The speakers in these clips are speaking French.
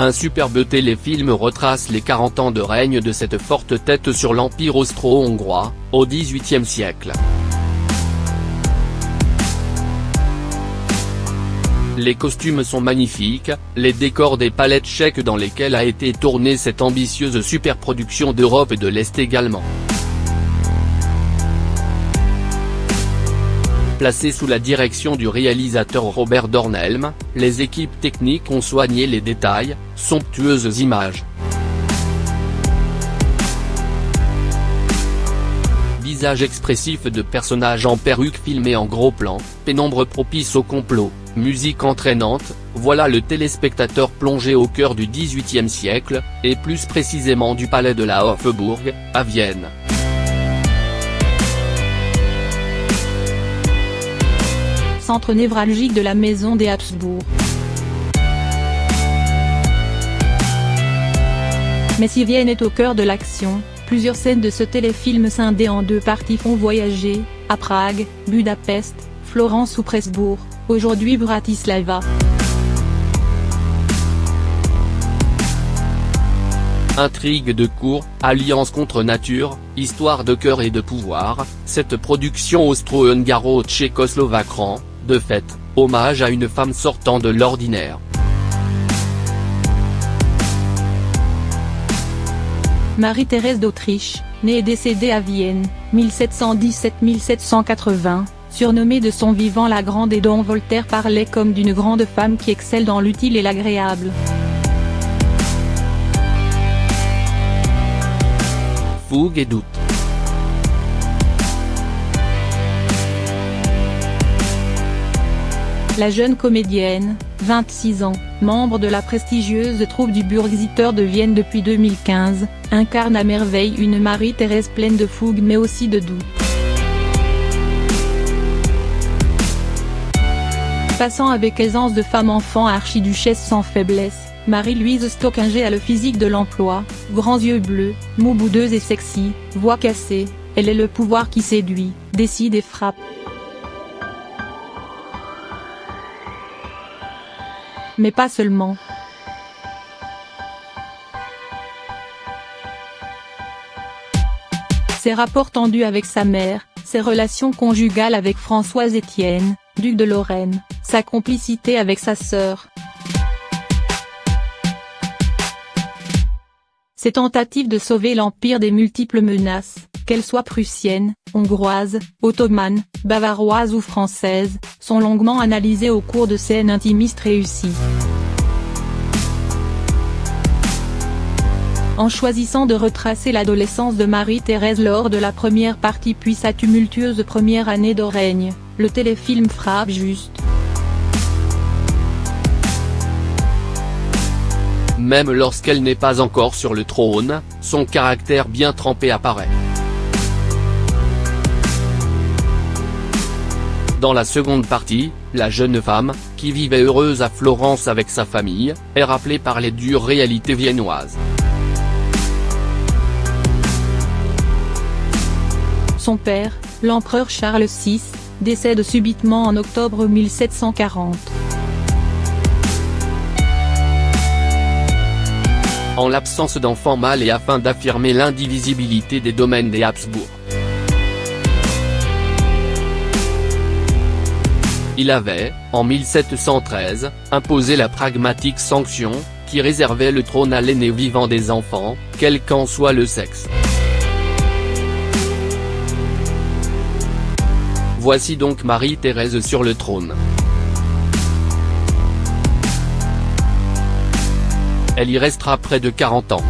Un superbe téléfilm retrace les 40 ans de règne de cette forte tête sur l'empire austro-hongrois, au XVIIIe siècle. Les costumes sont magnifiques, les décors des palais tchèques dans lesquels a été tournée cette ambitieuse superproduction d'Europe et de l'Est également. Placé sous la direction du réalisateur Robert Dornhelm, les équipes techniques ont soigné les détails, somptueuses images. Visage expressif de personnages en perruque filmés en gros plan, pénombre propice au complot, musique entraînante, voilà le téléspectateur plongé au cœur du XVIIIe siècle, et plus précisément du palais de la Hofburg, à Vienne. Centre névralgique de la maison des Habsbourg. Mais si Vienne est au cœur de l'action, plusieurs scènes de ce téléfilm scindé en deux parties font voyager, à Prague, Budapest, Florence ou Presbourg, aujourd'hui Bratislava. Intrigue de cour, alliance contre nature, histoire de cœur et de pouvoir, cette production austro-hungaro-tchécoslovaque rend, de fait, hommage à une femme sortant de l'ordinaire. Marie-Thérèse d'Autriche, née et décédée à Vienne, 1717-1780, surnommée de son vivant la Grande et dont Voltaire parlait comme d'une grande femme qui excelle dans l'utile et l'agréable. Fougue et doute. La jeune comédienne, 26 ans, membre de la prestigieuse troupe du Burgtheater de Vienne depuis 2015, incarne à merveille une Marie-Thérèse pleine de fougue mais aussi de doute. Passant avec aisance de femme-enfant à archiduchesse sans faiblesse, Marie-Louise Stockinger a le physique de l'emploi, grands yeux bleus, mots boudeuse et sexy, voix cassée, elle est le pouvoir qui séduit, décide et frappe. Mais pas seulement. Ses rapports tendus avec sa mère, ses relations conjugales avec Françoise Étienne, duc de Lorraine, sa complicité avec sa sœur. Ses tentatives de sauver l'empire des multiples menaces, qu'elles soient prussiennes, hongroises, ottomanes, bavaroises ou françaises, sont longuement analysées au cours de scènes intimistes réussies. En choisissant de retracer l'adolescence de Marie-Thérèse lors de la première partie puis sa tumultueuse première année de règne, le téléfilm frappe juste. Même lorsqu'elle n'est pas encore sur le trône, son caractère bien trempé apparaît. Dans la seconde partie, la jeune femme, qui vivait heureuse à Florence avec sa famille, est rappelée par les dures réalités viennoises. Son père, l'empereur Charles VI, décède subitement en octobre 1740. En l'absence d'enfant mâle et afin d'affirmer l'indivisibilité des domaines des Habsbourg. Il avait, en 1713, imposé la pragmatique sanction, qui réservait le trône à l'aîné vivant des enfants, quel qu'en soit le sexe. Voici donc Marie-Thérèse sur le trône. Elle y restera près de 40 ans.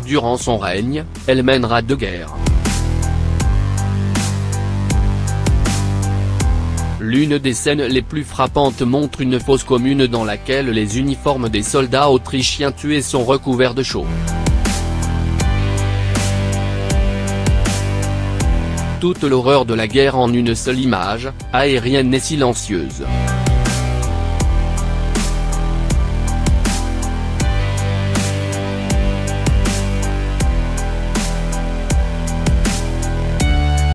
Durant son règne, elle mènera 2 guerres. L'une des scènes les plus frappantes montre une fosse commune dans laquelle les uniformes des soldats autrichiens tués sont recouverts de chaux. Toute l'horreur de la guerre en une seule image, aérienne et silencieuse.